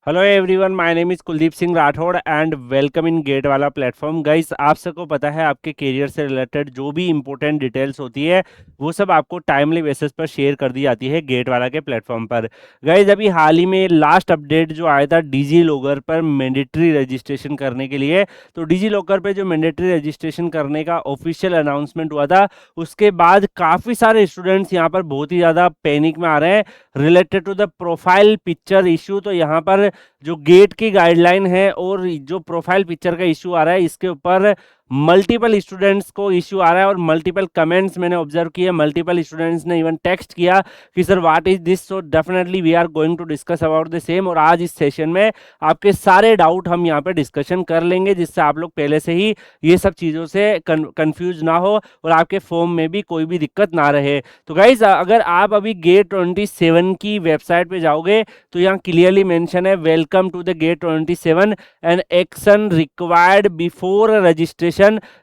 Hello everyone, my name is Kuldeep Singh Rathore and welcome in GATE वाला platform. Guys, आप सबको पता है आपके करियर से रिलेटेड जो भी इंपॉर्टेंट डिटेल्स होती है वो सब आपको टाइमली बेसिस पर शेयर कर दी जाती है गेट वाला के प्लेटफॉर्म पर। गाइस, अभी हाल ही में लास्ट अपडेट जो आया था डिजी लॉकर पर मैंडेटरी रजिस्ट्रेशन करने के लिए, तो डिजी लॉकर पे जो मैंडेटरी रजिस्ट्रेशन करने का ऑफिशियल अनाउंसमेंट हुआ था, उसके बाद काफ़ी सारे स्टूडेंट्स यहाँ पर बहुत ही ज़्यादा पैनिक में आ रहे हैं related to the profile picture issue. तो यहाँ पर जो गेट की गाइडलाइन है और जो प्रोफाइल पिक्चर का इशू आ रहा है, इसके ऊपर मल्टीपल स्टूडेंट्स को इशू आ रहा है और मल्टीपल कमेंट्स मैंने ऑब्जर्व किए। मल्टीपल स्टूडेंट्स ने इवन टेक्स्ट किया कि sir what is this. So definitely we are going to discuss about the same, और आज इस सेशन में आपके सारे डाउट हम यहाँ पे डिस्कशन कर लेंगे, जिससे आप लोग पहले से ही ये सब चीज़ों से कंफ्यूज ना हो और आपके फॉर्म में भी कोई भी दिक्कत ना रहे। तो गाइज, अगर आप अभी गेट 27 की वेबसाइट पे जाओगे तो यहाँ क्लियरली मेंशन है welcome to the GATE 27 and action required before registration,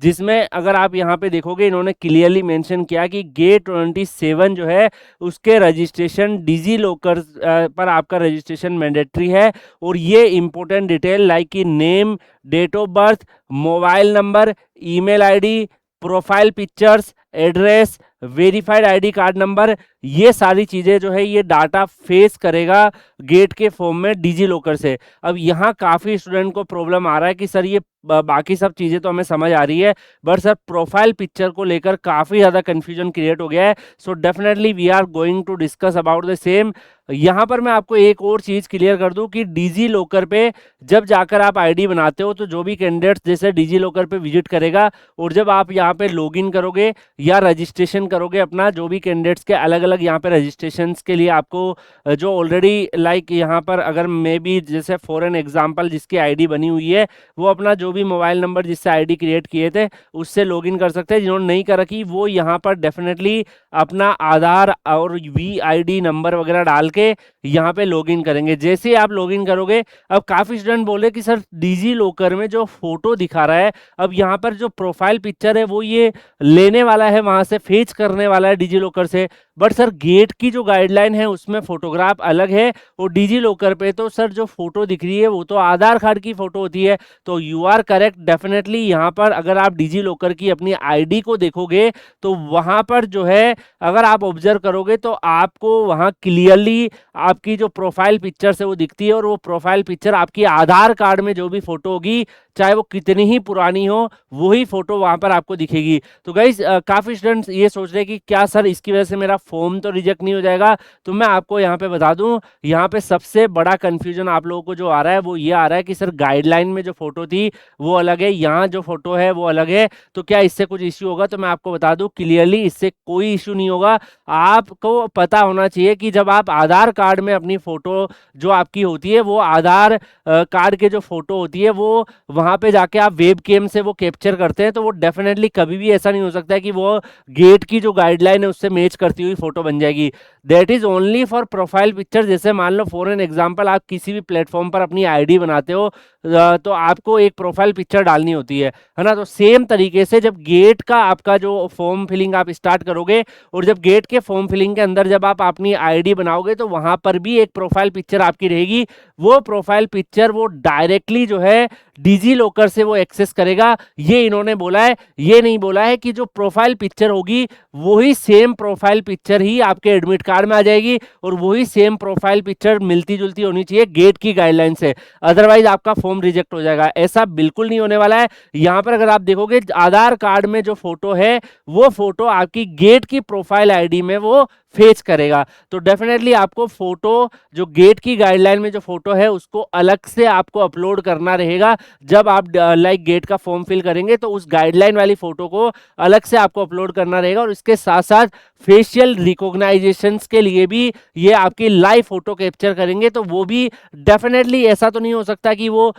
जिसमें अगर आप यहाँ पे देखोगे इन्होंने क्लियरली मेंशन किया कि गेट 27 जो है उसके रजिस्ट्रेशन डिजी लॉकर पर आपका रजिस्ट्रेशन मैंडेटरी है। और ये इंपॉर्टेंट डिटेल लाइक कि name, date of birth, mobile number, email ID, profile pictures, address, verified ID card number, ये सारी चीज़ें जो है ये डाटा फेस करेगा गेट के फॉर्म में डिजी लॉकर से। अब यहाँ काफ़ी स्टूडेंट को प्रॉब्लम आ रहा है कि सर ये बाकी सब चीज़ें तो हमें समझ आ रही है, बट सर प्रोफाइल पिक्चर को लेकर काफ़ी ज़्यादा कन्फ्यूजन क्रिएट हो गया है। So definitely we are going to discuss about the same. यहाँ पर मैं आपको एक और चीज़ क्लियर कर दूं कि डिजी लॉकर पे जब जाकर आप आईडी बनाते हो तो जो भी कैंडिडेट्स जैसे डिजी लॉकर पे विजिट करेगा और जब आप यहाँ पे लॉगिन करोगे या रजिस्ट्रेशन करोगे अपना, जो भी कैंडिडेट्स के अलग अलग यहाँ पे रजिस्ट्रेशन के लिए आपको जो ऑलरेडी लाइक यहाँ पर अगर मे बी जैसे फॉर एन एग्जाम्पल जिसकी आईडी बनी हुई है वो अपना जो भी मोबाइल नंबर जिससे आईडी क्रिएट किए थे उससे लॉगिन कर सकते हैं। जिन्होंने नहीं कर रखी वो यहाँ पर डेफिनेटली अपना आधार और वीआईडी नंबर वगैरह डाल के यहाँ पे लॉगिन करेंगे। जैसे ही आप लॉगिन करोगे, अब काफ़ी स्टूडेंट बोले कि सर डिजी लॉकर में जो फोटो दिखा रहा है, अब यहाँ पर जो प्रोफाइल पिक्चर है वो ये लेने वाला है, वहां से फेच करने वाला है डिजी लॉकर से, बट सर गेट की जो गाइडलाइन है उसमें फोटोग्राफ अलग है और डिजी लॉकर पे तो सर जो फोटो दिख रही है वो तो आधार कार्ड की फोटो होती है। तो यू आर करेक्ट, डेफिनेटली यहाँ पर अगर आप डिजी लॉकर की अपनी आईडी को देखोगे तो वहां पर जो है अगर आप ऑब्जर्व करोगे तो आपको वहां क्लियरली आपकी जो प्रोफाइल पिक्चर है वो दिखती है, और वो प्रोफाइल पिक्चर आपकी आधार कार्ड में जो भी फोटो होगी चाहे वो कितनी ही पुरानी हो वही फोटो वहां पर आपको दिखेगी। तो गाइस, काफी स्टूडेंट्स ये सोच रहे हैं कि क्या सर इसकी वजह से मेरा फॉर्म तो रिजेक्ट नहीं हो जाएगा। तो मैं आपको यहाँ पे बता दूं, यहाँ पे सबसे बड़ा कंफ्यूजन आप लोगों को जो आ रहा है वो ये आ रहा है कि सर गाइडलाइन में जो फोटो थी वो अलग है, यहाँ जो फोटो है वो अलग है, तो क्या इससे कुछ इश्यू होगा। तो मैं आपको बता दूं क्लियरली इससे कोई इश्यू नहीं होगा। आपको पता होना चाहिए कि जब आप आधार कार्ड में अपनी फोटो जो आपकी होती है वो आधार कार्ड के जो फोटो होती है वो वहां पे जाके आप वेब कैम से वो कैप्चर करते हैं, तो वो डेफिनेटली कभी भी ऐसा नहीं हो सकता है कि वो गेट की जो गाइडलाइन है उससे मैच करती हुई फोटो बन जाएगी। That is only for profile picture. जैसे मान लो फॉर एन एग्जांपल आप किसी भी प्लेटफॉर्म पर अपनी आईडी बनाते हो तो आपको एक प्रोफाइल पिक्चर डालनी होती है ना। तो सेम तरीके से जब गेट का आपका जो फॉर्म फिलिंग आप स्टार्ट करोगे और जब गेट के फॉर्म फिलिंग के अंदर जब आप अपनी आईडी बनाओगे तो वहां पर भी एक प्रोफाइल पिक्चर आपकी रहेगी। वो प्रोफाइल पिक्चर वो डायरेक्टली जो है डिजी लॉकर से वो एक्सेस करेगा, ये इन्होंने बोला है। ये नहीं बोला है कि जो प्रोफाइल पिक्चर होगी वही सेम प्रोफाइल पिक्चर ही आपके एडमिट कार्ड में आ जाएगी और वही सेम प्रोफाइल पिक्चर मिलती जुलती होनी चाहिए गेट की गाइडलाइन से, अदरवाइज आपका फॉर्म रिजेक्ट हो जाएगा। ऐसा बिल्कुल नहीं होने वाला है। यहाँ पर अगर आप देखोगे आधार कार्ड में जो फोटो है वो फोटो आपकी गेट की प्रोफाइल आईडी में वो फेच करेगा। तो डेफिनेटली आपको फोटो जो गेट की गाइडलाइन में जो फोटो है उसको अलग से आपको अपलोड करना रहेगा। जब आप लाइक गेट का फॉर्म फिल करेंगे तो उस गाइडलाइन वाली फोटो को अलग से आपको अपलोड करना रहेगा, और इसके साथ साथ फेशियल रिकॉग्नाइजेशन के लिए भी ये आपकी लाइव फोटो कैप्चर करेंगे। तो वो भी डेफिनेटली ऐसा तो नहीं हो सकता कि वो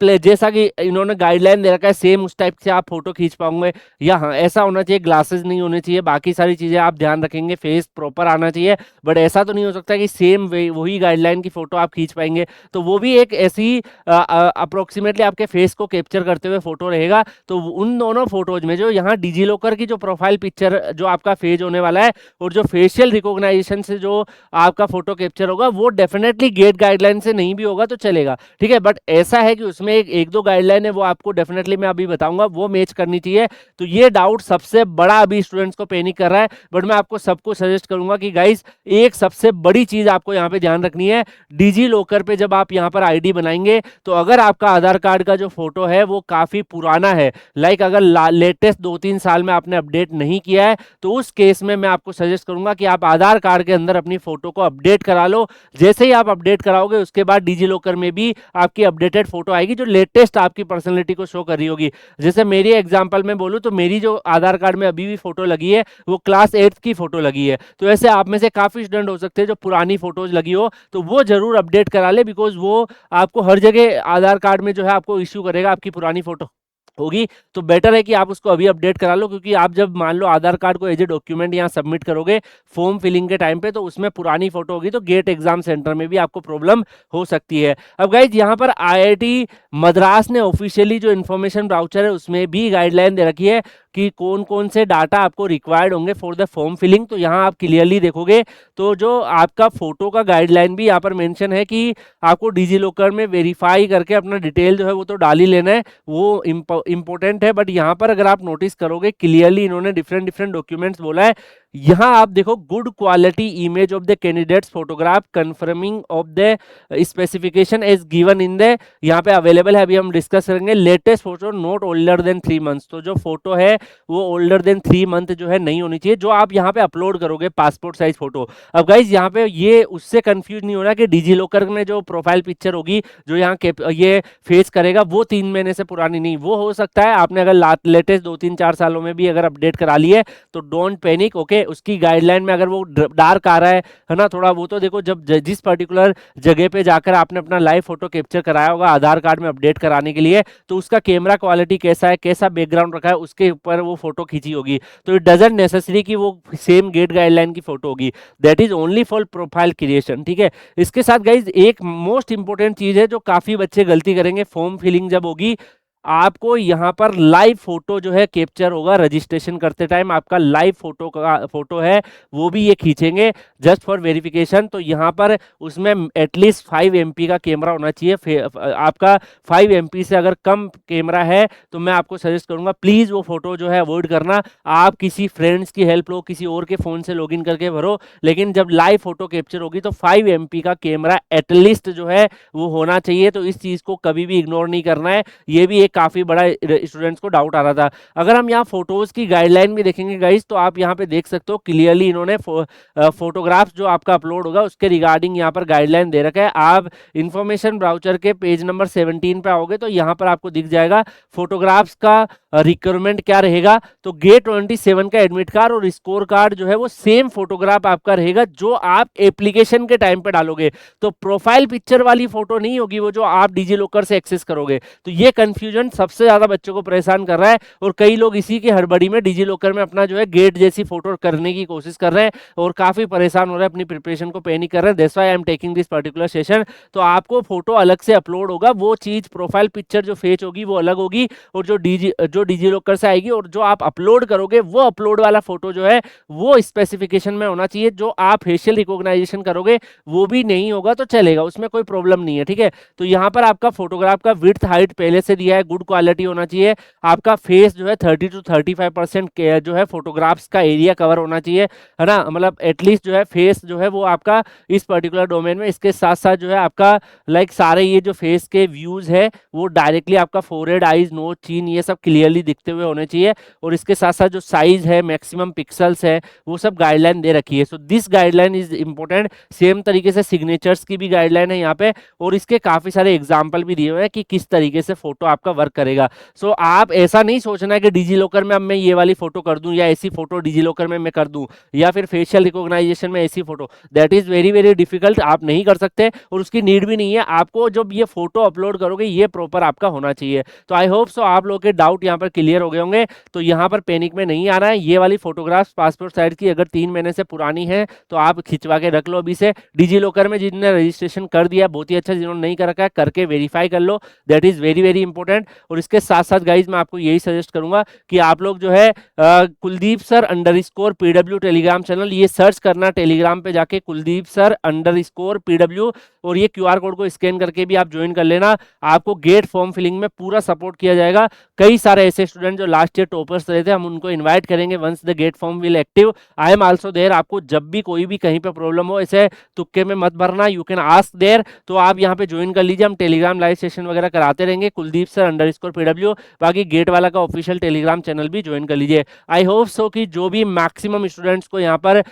जैसा कि इन्होंने गाइडलाइन दे रखा है सेम उस टाइप से आप फोटो खींच पाओगे, या हाँ ऐसा होना चाहिए, ग्लासेस नहीं होने चाहिए, बाकी सारी चीजें आप ध्यान रखेंगे, फेस प्रॉपर आना चाहिए, बट ऐसा तो नहीं हो सकता कि सेम वही गाइडलाइन की फोटो आप खींच पाएंगे। तो वो भी एक ऐसी अप्रोक्सीमेटली आपके फेस को कैप्चर करते हुए फोटो रहेगा। तो उन दोनों फोटोज में जो यहाँ डिजीलॉकर की जो प्रोफाइल पिक्चर जो आपका फेज होने वाला है और जो फेशियल रिकॉग्नाइजेशन से जो आपका फोटो कैप्चर होगा वो डेफिनेटली गेट गाइडलाइन से नहीं भी होगा तो चलेगा, ठीक है। बट ऐसा है कि उसमें एक दो गाइडलाइन है वो आपको डेफिनेटली मैं अभी बताऊंगा, वो मैच करनी चाहिए। तो ये डाउट सबसे बड़ा अभी स्टूडेंट्स को पैनिक कर रहा है, बट मैं आपको सबको सजेस्ट करूंगा कि गाइस एक सबसे बड़ी चीज आपको यहाँ पे ध्यान रखनी है। डिजी लॉकर पे जब आप यहाँ पर आईडी बनाएंगे तो अगर आपका आधार कार्ड का जो फोटो है वो काफी पुराना है, लाइक अगर लेटेस्ट 2-3 साल में आपने अपडेट नहीं किया है, तो उस केस में मैं आपको सजेस्ट करूंगा कि आप आधार कार्ड के अंदर अपनी फोटो को अपडेट करा लो। जैसे ही आप अपडेट कराओगे उसके बाद डिजी लॉकर में भी आपकी अपडेटेड फोटो आएगी जो लेटेस्ट आपकी पर्सनैलिटी को शो कर रही होगी। जैसे मेरी एग्जांपल में बोलूं तो मेरी जो आधार कार्ड में अभी भी फोटो लगी है वो क्लास 8 की फोटो लगी है। तो ऐसे आप में से काफी स्टूडेंट हो सकते हैं जो पुरानी फोटोज लगी हो, तो वो जरूर अपडेट करा ले, बिकॉज वो आपको हर जगह आधार कार्ड में जो है आपको इश्यू करेगा आपकी पुरानी फोटो होगी। तो बेटर है कि आप उसको अभी अपडेट करा लो, क्योंकि आप जब मान लो आधार कार्ड को एज ए डॉक्यूमेंट यहाँ सबमिट करोगे फॉर्म फिलिंग के टाइम पे, तो उसमें पुरानी फोटो होगी तो गेट एग्जाम सेंटर में भी आपको प्रॉब्लम हो सकती है। अब गाइज यहाँ पर आईआईटी मद्रास ने ऑफिशियली जो इन्फॉर्मेशन ब्राउचर है उसमें भी गाइडलाइन दे रखी है कि कौन कौन से डाटा आपको रिक्वायर्ड होंगे फॉर द फॉर्म फिलिंग। तो यहाँ आप क्लियरली देखोगे तो जो आपका फोटो का गाइडलाइन भी यहाँ पर मेंशन है कि आपको डिजी लॉकर में वेरीफाई करके अपना डिटेल जो है वो तो डाल ही लेना है, वो इंपॉर्टेंट है। बट यहाँ पर अगर आप नोटिस करोगे क्लियरली इन्होंने डिफरेंट डिफरेंट डॉक्यूमेंट्स बोला है। यहाँ आप देखो good quality image of the candidates photograph conforming of the specification as given in the, यहाँ पे अवेलेबल है, अभी हम डिस्कस करेंगे। Latest photo not older than 3 months, तो जो फोटो है वो ओल्डर देन 3 मंथ जो है नहीं होनी चाहिए जो आप यहाँ पे अपलोड करोगे पासपोर्ट साइज फोटो। अब गाइज यहाँ पे ये उससे कंफ्यूज नहीं होना कि डिजी लॉकर में जो प्रोफाइल पिक्चर होगी जो यहाँ ये फेस करेगा वो 3 महीने से पुरानी नहीं, वो हो सकता है आपने अगर लेटेस्ट 2-3-4 सालों में भी अगर अपडेट करा ली है तो डोंट पैनिक, ओके। उसकी गाइडलाइन में अगर वो डार्क आ रहा है ना थोड़ा, वो तो देखो जब जिस पर्टिकुलर जगह पे जाकर आपने अपना लाइव फोटो कैप्चर कराया होगा आधार कार्ड में अपडेट कराने के लिए, तो उसका कैमरा क्वालिटी कैसा है, कैसा बैकग्राउंड रखा है, उसके ऊपर वो फोटो खींची होगी। तो इट डजंट नेसेसरी कि वो सेम गेट गाइडलाइन की फोटो होगी, that is only for profile creation, ठीक है। इसके साथ गाइज एक मोस्ट इंपॉर्टेंट चीज है जो काफी बच्चे गलती करेंगे, फॉर्म फिलिंग जब होगी आपको यहाँ पर लाइव फोटो जो है कैप्चर होगा रजिस्ट्रेशन करते टाइम, आपका लाइव फोटो है वो भी ये खींचेंगे जस्ट फॉर वेरिफिकेशन। तो यहाँ पर उसमें एटलीस्ट 5 MP का कैमरा होना चाहिए। आपका 5 MP से अगर कम कैमरा है तो मैं आपको सजेस्ट करूंगा प्लीज वो फोटो जो है अवॉइड करना। आप किसी फ्रेंड्स की हेल्प लो, किसी और के फोन से लॉगिन करके भरो, लेकिन जब लाइव फोटो कैप्चर होगी तो 5 MP का कैमरा एटलीस्ट जो है वो होना चाहिए। तो इस चीज को कभी भी इग्नोर नहीं करना है, ये भी एक काफी बड़ा स्टूडेंट्स को डाउट आ रहा था। अगर हम यहाँ फोटोज की गाइडलाइन भी देखेंगे गाइस तो आप यहाँ पे देख सकते हो क्लियरली इन्होंने फोटोग्राफ्स जो आपका अपलोड होगा उसके रिगार्डिंग यहाँ पर गाइडलाइन दे रखा है। आप इंफॉर्मेशन ब्राउचर के पेज नंबर 17 पे आओगे तो यहाँ पर आपको दिख जाएगा फोटोग्राफ्स का रिक्वायरमेंट क्या रहेगा। तो गेट 27 का एडमिट कार्ड और स्कोर कार्ड जो है वो सेम फोटोग्राफ आपका रहेगा जो आप एप्लीकेशन के टाइम पे डालोगे। तो प्रोफाइल पिक्चर वाली फोटो नहीं होगी वो जो आप डिजी लॉकर से एक्सेस करोगे। तो ये कंफ्यूजन सबसे ज्यादा बच्चों को परेशान कर रहा है और कई लोग इसी की हड़बड़ी में डिजी लॉकर में अपना जो है गेट जैसी फोटो करने की कोशिश कर रहे हैं और काफी परेशान हो रहे हैं, अपनी प्रिपरेशन को पैनिक कर रहे हैं। That's why I am taking this particular session. तो आपको फोटो अलग से अपलोड होगा, वो चीज प्रोफाइल पिक्चर जो फेच होगी वो अलग होगी और जो डिजी लॉकर से आएगी और जो आप अपलोड करोगे वो अपलोड वाला फोटो जो है वो स्पेसिफिकेशन में होना चाहिए। जो आप फेशियल रिकॉग्नाइजेशन करोगे वो भी नहीं होगा तो चलेगा, उसमें कोई प्रॉब्लम नहीं है, ठीक है। तो यहाँ पर आपका फोटोग्राफ का विड्थ हाइट पहले से दिया है, गुड क्वालिटी होना चाहिए। आपका फेस जो है 30 to 35% जो है फोटोग्राफ्स का एरिया कवर होना चाहिए, है ना, मतलब एटलीस्ट जो है फेस जो है वो आपका इस पर्टिकुलर डोमेन में। इसके साथ साथ जो है आपका लाइक सारे ये जो फेस के व्यूज है वो डायरेक्टली आपका फोरहेड, आईज, नोज, चीन ये सब क्लियरली दिखते हुए होने चाहिए। और इसके साथ साथ जो साइज है, मैक्सिमम पिक्सल्स है, वो सब गाइडलाइन दे रखी है। So this guideline is important. Same तरीके से सिग्नेचर्स की भी गाइडलाइन है यहाँ पे और इसके काफी सारे एग्जाम्पल भी दिए हुए हैं कि किस तरीके से फोटो आपका वर्क करेगा। सो आप ऐसा नहीं सोचना है कि डिजी लॉकर में अब मैं ये वाली फोटो कर दूं या ऐसी फोटो डिजी लॉकर में मैं कर दूं या फिर फेशियल रिकॉग्नाइजेशन में ऐसी photo, that is very very difficult, आप नहीं कर सकते और उसकी नीड भी नहीं है। आपको जब ये फोटो अपलोड करोगे ये प्रॉपर आपका होना चाहिए। तो आई होप सो आप लोग के डाउट यहाँ पर क्लियर हो गए होंगे। तो यहाँ पर पैनिक में नहीं आना है। ये वाली फोटोग्राफ्स पासपोर्ट साइज की अगर 3 महीने से पुरानी है तो आप खिंचवा के रख लो अभी से। डिजी लॉकर में जिनने रजिस्ट्रेशन कर दिया बहुत ही अच्छा, जिन्होंने नहीं कर रखा है करके वेरीफाई कर लो, that is very very important. और इसके साथ साथ गाइज मैं आपको यही सजेस्ट करूंगा कि आप लोग जो है Kuldeep sir _PW Telegram channel, ये सर्च करना टेलीग्राम पे जाके कुलदीप सर _PW, और ये QR कोड को स्कैन करके भी आप ज्वाइन कर लेना। आपको गेट फॉर्म फिलिंग में पूरा सपोर्ट किया जाएगा। कई सारे ऐसे स्टूडेंट जो लास्ट ईयर टॉपर्स रहे थे हम उनको इनवाइट करेंगे once the GATE form will active. I am also there. आपको जब भी कोई भी कहीं पे प्रॉब्लम हो ऐसे तुक्के में मत भरना, यू कैन आस्क देयर। तो आप यहाँ पे ज्वाइन कर लीजिए, हम टेलीग्राम लाइव सेशन वगैरह कराते रहेंगे। कुलदीप सर _PW, बाकी गेट वाला का ऑफिशियल टेलीग्राम चैनल भी ज्वाइन कर लीजिए। आई होप सो कि जो भी मैक्सिमम स्टूडेंट्स को यहाँ पर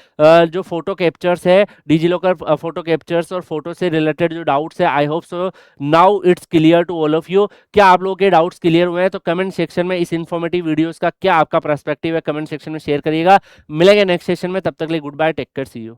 जो फोटो कैप्चर्स है, डिजी लॉकर फोटो कैप्चर्स और फोटो से रिलेटेड जो डाउट्स है, I hope so now it's clear to all of you. क्या आप लोगों के डाउट्स क्लियर हुए हैं? तो कमेंट सेक्शन में इस इन्फॉर्मेटिव वीडियोस का क्या आपका पर्सपेक्टिव है कमेंट सेक्शन में शेयर करिएगा। मिलेंगे नेक्स्ट सेशन में, तब तक के लिए goodbye, take care, see you.